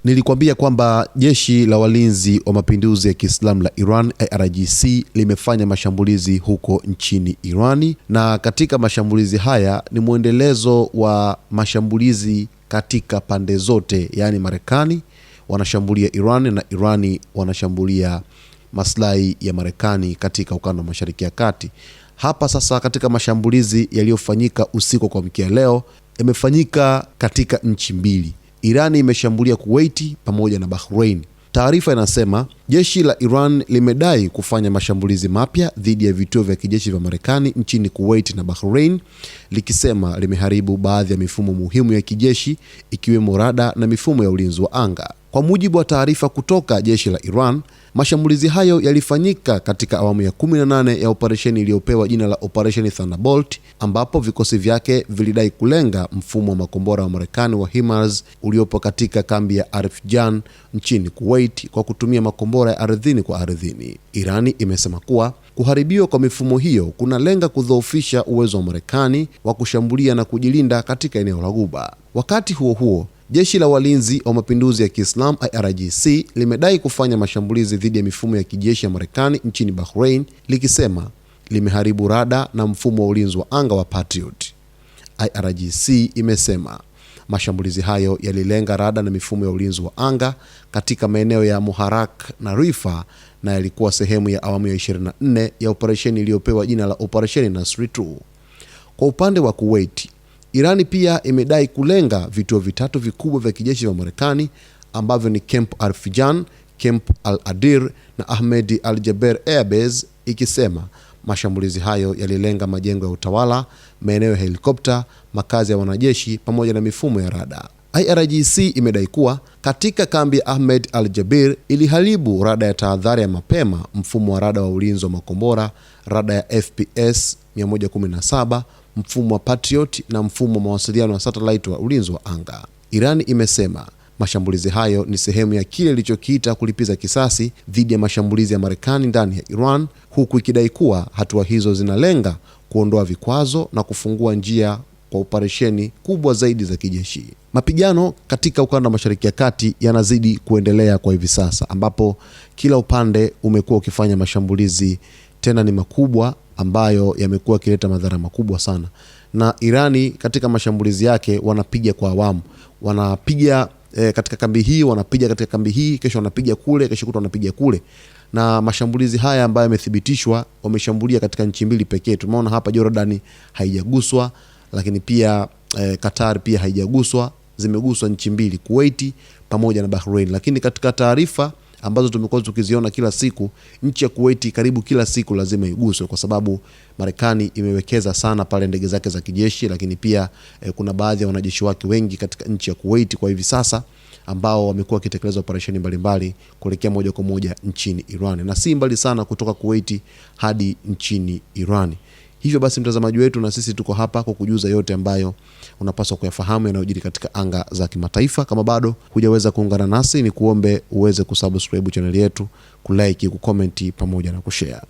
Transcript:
Nilikwambia kwamba jeshi la walinzi wa mapinduzi ya Kiislamu la Iran IRGC limefanya mashambulizi huko nchini Irani, na katika mashambulizi haya ni mwendelezo wa mashambulizi katika pande zote, yaani Marekani wanashambulia Iran na Irani wanashambulia maslahi ya Marekani katika ukanda wa Mashariki ya Kati. Hapa sasa katika mashambulizi yaliyofanyika usiku kwa mkia leo yamefanyika katika nchi mbili. Irani imeshambulia Kuwait pamoja na Bahrain. Taarifa inasema jeshi la Iran limedai kufanya mashambulizi mapya dhidi ya vituo vya kijeshi vya Marekani nchini Kuwait na Bahrain, likisema limeharibu baadhi ya mifumo muhimu ya kijeshi ikiwemo rada na mifumo ya ulinzi wa anga. Kwa mujibu wa taarifa kutoka jeshi la Iran, mashambulizi hayo yalifanyika katika awamu ya 18 ya operesheni iliyopewa jina la Operation Thunderbolt, ambapo vikosi vyake vilidai kulenga mfumo wa makombora wa Marekani wa HIMARS uliopo katika kambi ya Arif Jan nchini Kuwait kwa kutumia makombora ya ardhini kwa ardhini. Irani imesema kuwa kuharibiwa kwa mifumo hiyo kunalenga kudhoofisha uwezo wa Marekani wa kushambulia na kujilinda katika eneo la Ghuba. Wakati huo huo, jeshi la walinzi wa mapinduzi ya Kiislamu IRGC limedai kufanya mashambulizi dhidi ya mifumo ya kijeshi ya Marekani nchini Bahrain, likisema limeharibu rada na mfumo wa ulinzi wa anga wa Patriot. IRGC imesema mashambulizi hayo yalilenga rada na mifumo ya ulinzi wa anga katika maeneo ya Muharak na Rifa na yalikuwa sehemu ya awamu ya 24 ya operesheni iliyopewa jina la Operation Nasr 2. Kwa upande wa Kuwait, Irani pia imedai kulenga vituo vitatu vikubwa vya kijeshi vya Marekani ambavyo ni Camp Arfijan, Camp Al-Adir na Ahmed Al-Jaber Air Base, ikisema mashambulizi hayo yalilenga majengo ya utawala, maeneo ya helikopta, makazi ya wanajeshi pamoja na mifumo ya rada. IRGC imedai kuwa katika kambi ya Ahmed Al-Jaber iliharibu rada ya tahadhari ya mapema, mfumo wa rada wa ulinzi wa makombora, rada ya FPS 117, mfumo wa Patriot na mfumo wa mawasiliano wa satellite wa ulinzi wa anga. Irani imesema mashambulizi hayo ni sehemu ya kile ilichokiita kulipiza kisasi dhidi ya mashambulizi ya Marekani ndani ya Iran, huku ikidai kuwa hatua hizo zinalenga kuondoa vikwazo na kufungua njia kwa operesheni kubwa zaidi za kijeshi. Mapigano katika ukanda wa Mashariki ya Kati yanazidi kuendelea kwa hivi sasa, ambapo kila upande umekuwa ukifanya mashambulizi tena ni makubwa ambayo yamekuwa kileta madhara makubwa sana. Na Irani katika mashambulizi yake wanapiga kwa awamu. Wanapiga katika kambi hii, wanapiga katika kambi hii, kesho wanapiga kule, kesho kutwa wanapiga kule. Na mashambulizi haya ambayo yamethibitishwa, wameshambulia katika nchi mbili pekee. Tumeona hapa Jordan haijaguswa, lakini pia Qatar pia haijaguswa. Zimeguswa nchi mbili, Kuwait pamoja na Bahrain. Lakini katika taarifa ambazo tumekuwa tukiziona kila siku, nchi ya Kuwait karibu kila siku lazima iguswe, kwa sababu Marekani imewekeza sana pale ndege zake za kijeshi, lakini pia kuna baadhi ya wanajeshi wake wengi katika nchi ya Kuwait kwa hivi sasa ambao wamekuwa wakitekeleza operesheni mbalimbali kuelekea moja kwa moja nchini Iran, na si mbali sana kutoka Kuwait hadi nchini Iran. Hivyo basi mtazamaji wetu, na sisi tuko hapa kwa kujuza yote ambayo unapaswa kuyafahamu yanayojiri katika anga za kimataifa. Kama bado hujaweza kuungana nasi, ni kuombe uweze kusubscribe channel yetu, kulike, kucomment pamoja na kushare.